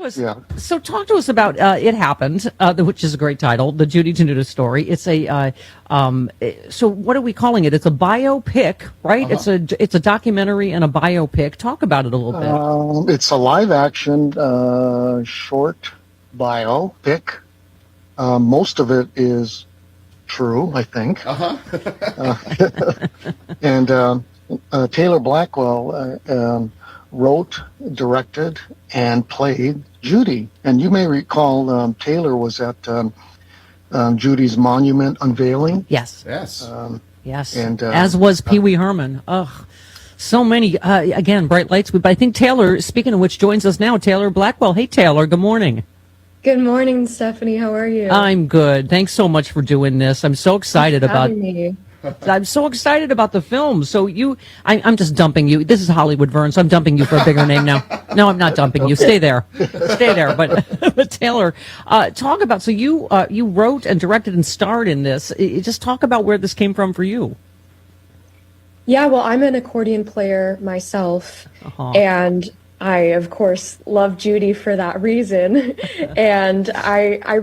Yeah. Talk to us about It Happened, which is a great title, the Judy Tenuta Story. It's a so what are we calling it? It's a biopic, right? It's a documentary and a biopic. Talk about it a little bit. It's a live action short biopic. Most of it is true, I think. And Taylor Blackwell wrote, directed, and played Judy. And you may recall Taylor was at Judy's monument unveiling. Yes. Yes. And as was Pee Wee Herman. Ugh. So many, again, bright lights. But I think Taylor, speaking of which, joins us now. Taylor Blackwell. Hey, Taylor. Good morning. Good morning, Stephanie. How are you? I'm good. Thanks so much for doing this. I'm so excited about. I'm so excited about the film. So I'm just dumping you. This is Hollywood Vern, so I'm dumping you for a bigger name now. No, I'm not dumping you. Stay there. But Taylor, talk about. So you wrote and directed and starred in this. Just talk about where this came from for you. Yeah, well, I'm an accordion player myself, and I, of course, love Judy for that reason. And I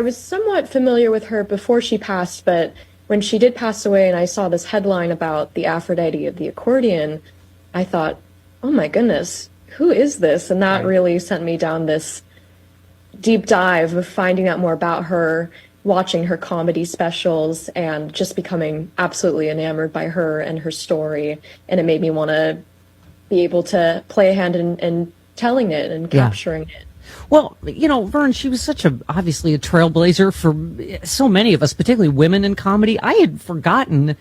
was somewhat familiar with her before she passed, but when she did pass away and I saw this headline about the Aphrodite of the accordion, I thought, oh my goodness, who is this? And that really sent me down this deep dive of finding out more about her, watching her comedy specials, and just becoming absolutely enamored by her and her story. And it made me want to be able to play a hand in telling it and capturing it. Well, Vern, she was obviously a trailblazer for so many of us, particularly women in comedy. I had forgotten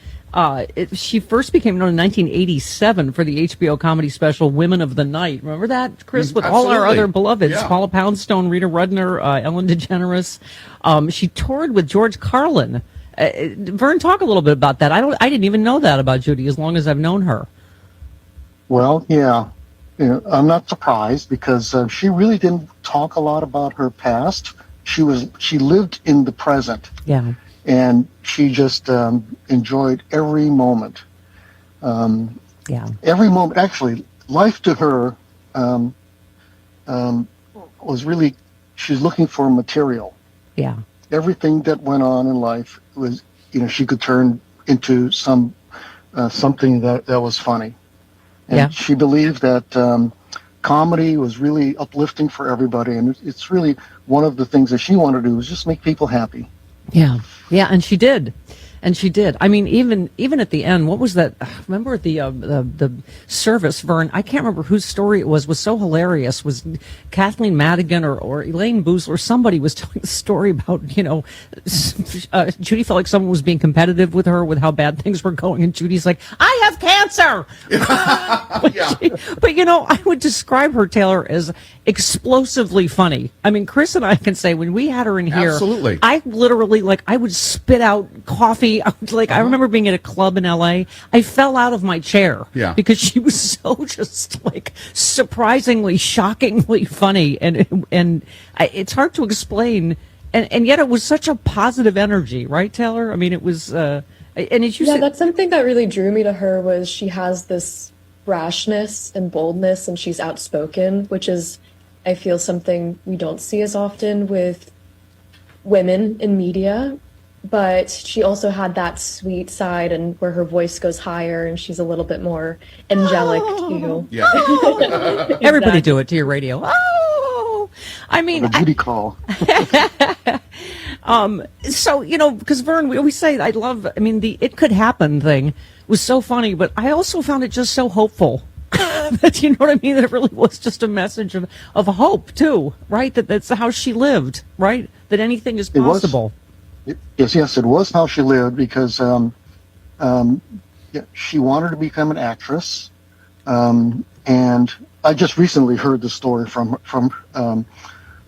she first became known in 1987 for the HBO comedy special Women of the Night. Remember that, Chris? With all our other beloveds, Paula Poundstone, Rita Rudner, Ellen DeGeneres. She toured with George Carlin. Vern, talk a little bit about that. I didn't even know that about Judy as long as I've known her. Well, yeah. I'm not surprised because she really didn't talk a lot about her past. She lived in the present. Yeah. And she just enjoyed every moment. Every moment. Actually, life to her was really, she's looking for material. Yeah. Everything that went on in life was, she could turn into something that was funny. And she believed that comedy was really uplifting for everybody. And it's really one of the things that she wanted to do was just make people happy. Yeah. Yeah. And she did. I mean, even at the end, what was that? Remember the service, Vern? I can't remember whose story it was so hilarious. Was Kathleen Madigan or Elaine Boozler? Somebody was telling the story about, Judy felt like someone was being competitive with her with how bad things were going. And Judy's like, I have cancer. But I would describe her, Taylor, as explosively funny. I mean, Chris and I can say when we had her in here, absolutely, I literally, I would spit out coffee. I remember being at a club in LA. I fell out of my chair because she was so just surprisingly, shockingly funny, and it's hard to explain. And yet it was such a positive energy, right, Taylor? I mean, it was. And as you said, that's something that really drew me to her was she has this brashness and boldness, and she's outspoken, which is, I feel, something we don't see as often with women in media. But she also had that sweet side, and where her voice goes higher, and she's a little bit more angelic too. Yeah. Exactly. Everybody do it to your radio. Oh, I mean, the booty call. So because Vern, we always say the "it could happen" thing was so funny, but I also found it just so hopeful. That, you know what I mean? That it really was just a message of hope too, right? That's how she lived, right? That anything is possible. Yes, it was how she lived because she wanted to become an actress, and I just recently heard the story from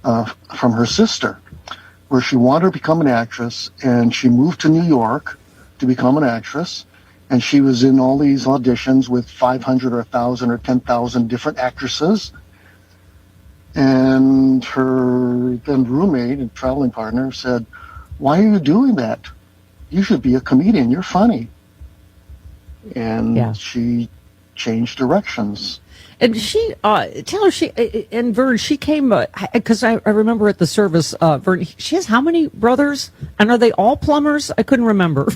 her sister, where she wanted to become an actress, and she moved to New York to become an actress, and she was in all these auditions with 500 or 1,000 or 10,000 different actresses, and her then roommate and traveling partner said, "Why are you doing that? You should be a comedian. You're funny." And she changed directions. And Taylor, and Vern, she came, because I remember at the service, Vern, she has how many brothers? And are they all plumbers? I couldn't remember.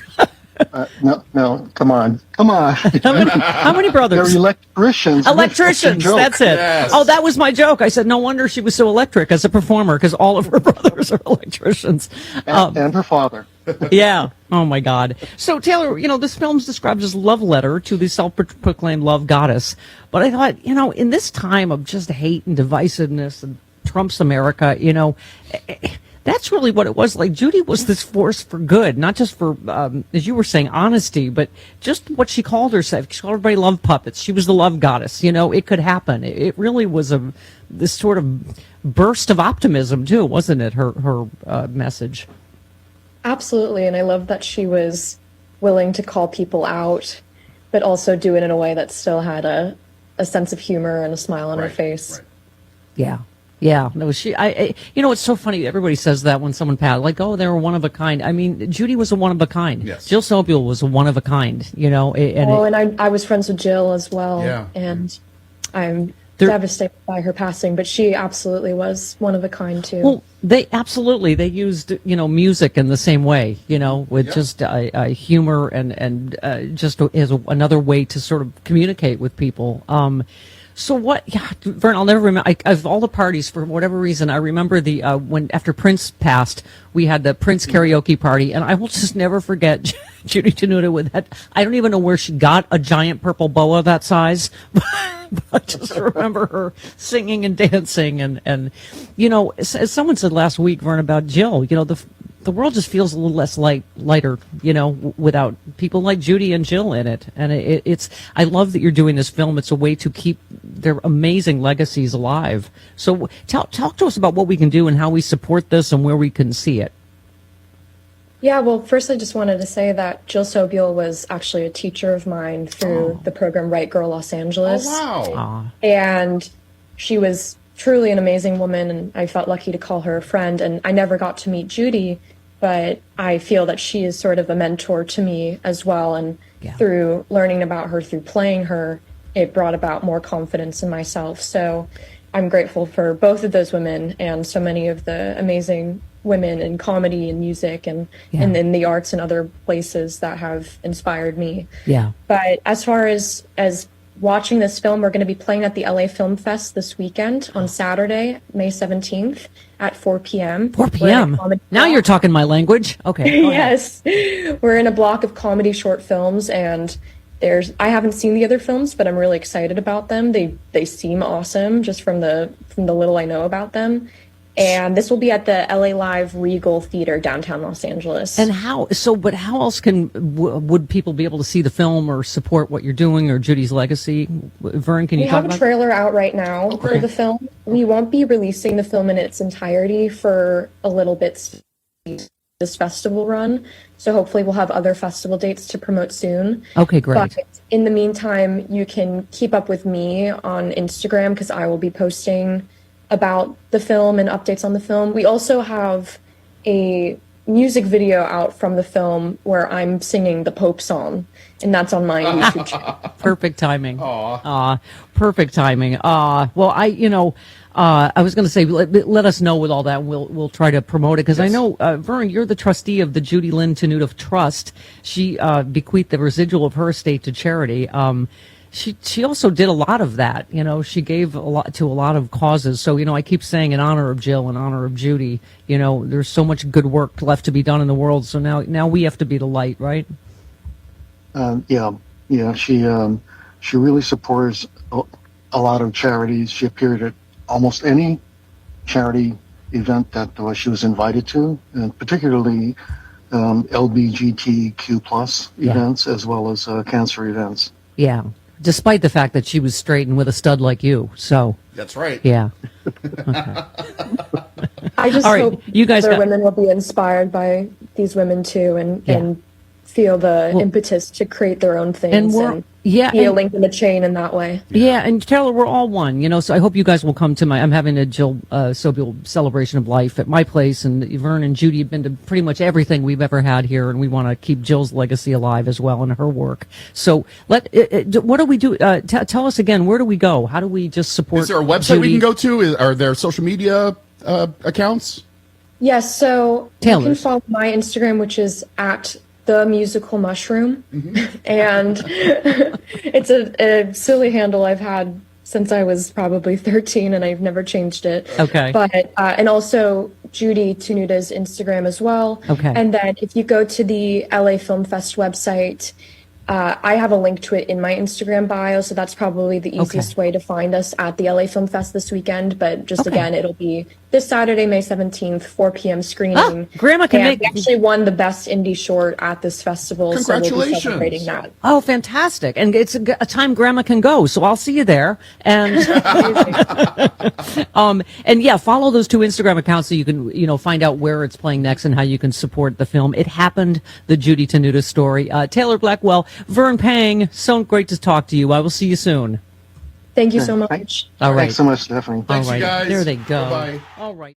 No, come on. How many brothers? They're electricians. Electricians, that's it. Yes. Oh, that was my joke. I said, no wonder she was so electric as a performer, because all of her brothers are electricians. And her father. Yeah. Oh, my God. So, Taylor, this film's described as a love letter to the self-proclaimed love goddess. But I thought, in this time of just hate and divisiveness and Trump's America, that's really what it was. Like, Judy was this force for good, not just for, as you were saying, honesty, but just what she called herself. She called everybody love puppets. She was the love goddess. It could happen. It really was this sort of burst of optimism, too, wasn't it, her message? Absolutely. And I love that she was willing to call people out, but also do it in a way that still had a sense of humor and a smile on her face. Right. Yeah. Yeah, no, it's so funny. Everybody says that when someone passed, like, oh, they were one of a kind. I mean, Judy was a one of a kind. Yes. Jill Sobule was a one of a kind, And I was friends with Jill as well. Yeah. And I'm devastated by her passing, but she absolutely was one of a kind too. Well, they used, music in the same way, with just humor and just as another way to sort of communicate with people. So what? Yeah, Vern, I'll never remember. Of all the parties, for whatever reason, I remember when after Prince passed, we had the Prince karaoke party, and I will just never forget Judy Tenuta with that. I don't even know where she got a giant purple boa that size, but I just remember her singing and dancing, and as someone said last week, Vern, about Jill, the world just feels a little less lighter, without people like Judy and Jill in it. And it's I love that you're doing this film. It's a way to keep their amazing legacies alive. So talk to us about what we can do and how we support this and where we can see it. Yeah, well, first I just wanted to say that Jill Sobule was actually a teacher of mine through the program Right Girl Los Angeles. Oh, wow. And she was truly an amazing woman, and I felt lucky to call her a friend. And I never got to meet Judy, but I feel that she is sort of a mentor to me as well. And through learning about her, through playing her, it brought about more confidence in myself. So I'm grateful for both of those women and so many of the amazing women in comedy and music and in the arts and other places that have inspired me. Yeah. But as far as watching this film, we're going to be playing at the LA Film Fest this weekend on Saturday, May 17th at 4 p.m. 4 p.m. Now you're talking my language. Okay. Yes. We're in a block of comedy short films, and I haven't seen the other films, but I'm really excited about them. They seem awesome just from the little I know about them. And this will be at the LA Live Regal Theater, downtown Los Angeles. And but how else would people be able to see the film or support what you're doing or Judy's legacy? Vern, can you talk about? We have a trailer out right now for the film. We won't be releasing the film in its entirety for a little bit this festival run. So hopefully we'll have other festival dates to promote soon. Okay, great. But in the meantime, you can keep up with me on Instagram because I will be posting about the film and updates on the film. We also have a music video out from the film where I'm singing the Pope song, and that's on my YouTube channel. Perfect timing. Perfect timing. Well, I was going to say, let us know with all that. We'll try to promote it because I know, Vern, you're the trustee of the Judy Lynn Tenuta Trust. She bequeathed the residual of her estate to charity. She also did a lot of that. She gave a lot to a lot of causes. So, I keep saying in honor of Jill, in honor of Judy, there's so much good work left to be done in the world. So now we have to be the light, right? Yeah. She really supports a lot of charities. She appeared at almost any charity event that she was invited to, and particularly LGBTQ plus events as well as cancer events. Yeah. Despite the fact that she was straight and with a stud like you. So that's right. Yeah. Okay. I just hope you guys other women will be inspired by these women too, and feel the impetus to create their own things and be a link in the chain in that way. Yeah, and Taylor, we're all one, you know, so I hope you guys will come to I'm having a Jill Sobule celebration of life at my place, and Vern and Judy have been to pretty much everything we've ever had here, and we want to keep Jill's legacy alive as well and her work. So what do we do? Tell us again, where do we go? How do we just support Is there a website Judy? we can go to? Are there social media accounts? Yes, so you can follow my Instagram, which is at The Musical Mushroom. And it's a silly handle I've had since I was probably 13, and I've never changed it. Okay. But and also Judy Tenuta's Instagram as well. Okay. And then if you go to the LA Film Fest website, I have a link to it in my Instagram bio, so that's probably the easiest way to find us at the LA Film Fest this weekend. But just again, it'll be this Saturday, May 17th, 4 p.m. screening. Grandma can make. We actually won the best indie short at this festival, Congratulations! So we'll be celebrating that. Oh, fantastic! And it's a time Grandma can go, so I'll see you there. And and yeah, follow those 2 Instagram accounts so you can find out where it's playing next and how you can support the film. It Happened, the Judy Tenuta Story. Taylor Blackwell, Vern Pang, so great to talk to you. I will see you soon. Thank you so much. All right. Thanks so much, Stephanie. Thanks, All right. you guys. There they go. Bye-bye. All right.